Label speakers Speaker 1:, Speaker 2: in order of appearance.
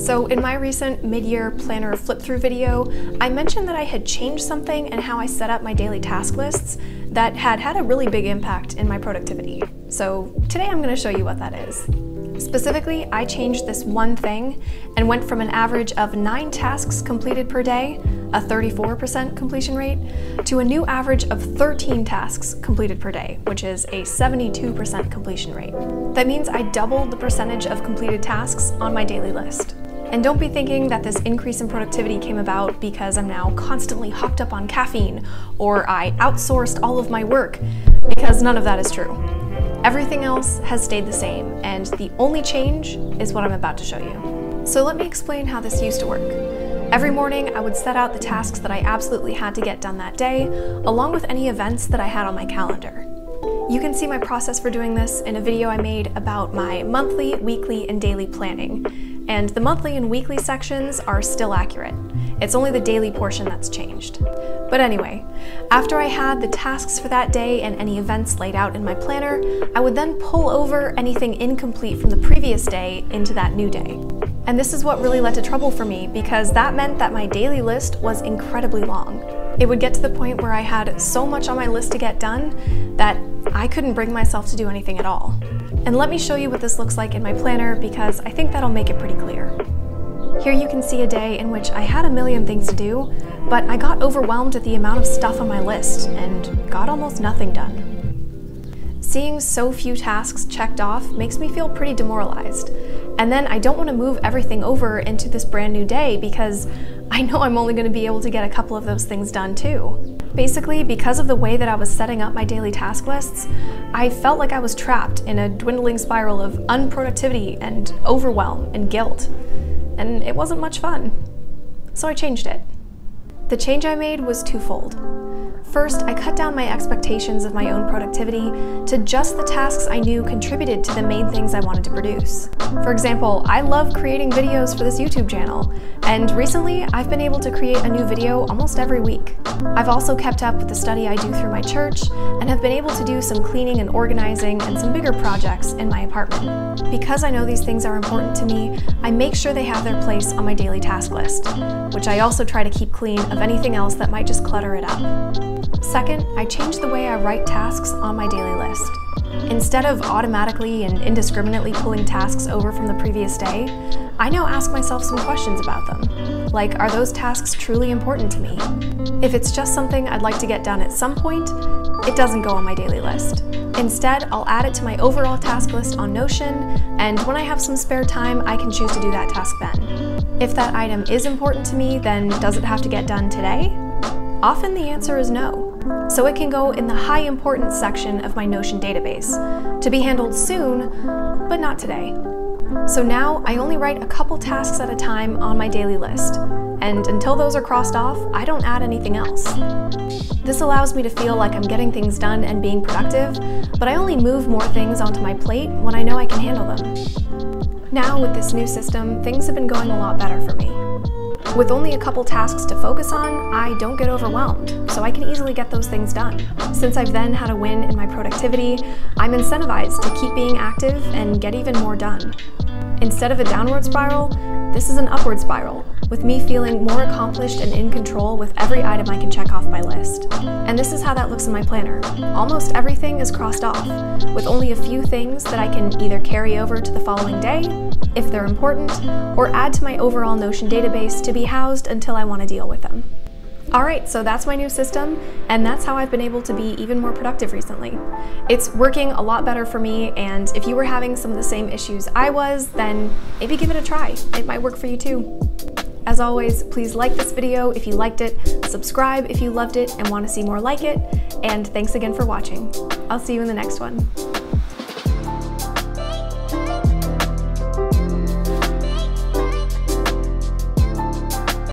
Speaker 1: So in my recent mid-year planner flip-through video, I mentioned that I had changed something in how I set up my daily task lists that had a really big impact in my productivity. So today I'm going to show you what that is. Specifically, I changed this one thing and went from an average of 9 tasks completed per day, a 34% completion rate, to a new average of 13 tasks completed per day, which is a 72% completion rate. That means I doubled the percentage of completed tasks on my daily list. And don't be thinking that this increase in productivity came about because I'm now constantly hopped up on caffeine or I outsourced all of my work, because none of that is true. Everything else has stayed the same, and the only change is what I'm about to show you. So let me explain how this used to work. Every morning, I would set out the tasks that I absolutely had to get done that day, along with any events that I had on my calendar. You can see my process for doing this in a video I made about my monthly, weekly, and daily planning. And the monthly and weekly sections are still accurate. It's only the daily portion that's changed. But anyway, after I had the tasks for that day and any events laid out in my planner, I would then pull over anything incomplete from the previous day into that new day. And this is what really led to trouble for me, because that meant that my daily list was incredibly long. It would get to the point where I had so much on my list to get done that I couldn't bring myself to do anything at all. And let me show you what this looks like in my planner, because I think that'll make it pretty clear. Here you can see a day in which I had a million things to do, but I got overwhelmed at the amount of stuff on my list and got almost nothing done. Seeing so few tasks checked off makes me feel pretty demoralized. And then I don't want to move everything over into this brand new day because I know I'm only going to be able to get a couple of those things done too. Basically, because of the way that I was setting up my daily task lists, I felt like I was trapped in a dwindling spiral of unproductivity and overwhelm and guilt. And it wasn't much fun. So I changed it. The change I made was twofold. First, I cut down my expectations of my own productivity to just the tasks I knew contributed to the main things I wanted to produce. For example, I love creating videos for this YouTube channel, and recently I've been able to create a new video almost every week. I've also kept up with the study I do through my church, and have been able to do some cleaning and organizing and some bigger projects in my apartment. Because I know these things are important to me, I make sure they have their place on my daily task list, which I also try to keep clean of anything else that might just clutter it up. Second, I changed the way I write tasks on my daily list. Instead of automatically and indiscriminately pulling tasks over from the previous day, I now ask myself some questions about them. Like, are those tasks truly important to me? If it's just something I'd like to get done at some point, it doesn't go on my daily list. Instead, I'll add it to my overall task list on Notion, and when I have some spare time, I can choose to do that task then. If that item is important to me, then does it have to get done today? Often the answer is no. So it can go in the high importance section of my Notion database, to be handled soon, but not today. So now I only write a couple tasks at a time on my daily list, and until those are crossed off, I don't add anything else. This allows me to feel like I'm getting things done and being productive, but I only move more things onto my plate when I know I can handle them. Now with this new system, things have been going a lot better for me. With only a couple tasks to focus on, I don't get overwhelmed, so I can easily get those things done. Since I've then had a win in my productivity, I'm incentivized to keep being active and get even more done. Instead of a downward spiral, this is an upward spiral, with me feeling more accomplished and in control with every item I can check off my list. And this is how that looks in my planner. Almost everything is crossed off, with only a few things that I can either carry over to the following day, if they're important, or add to my overall Notion database to be housed until I want to deal with them. Alright, so that's my new system, and that's how I've been able to be even more productive recently. It's working a lot better for me, and if you were having some of the same issues I was, then maybe give it a try. It might work for you too. As always, please like this video if you liked it, subscribe if you loved it and want to see more like it, and thanks again for watching. I'll see you in the next one.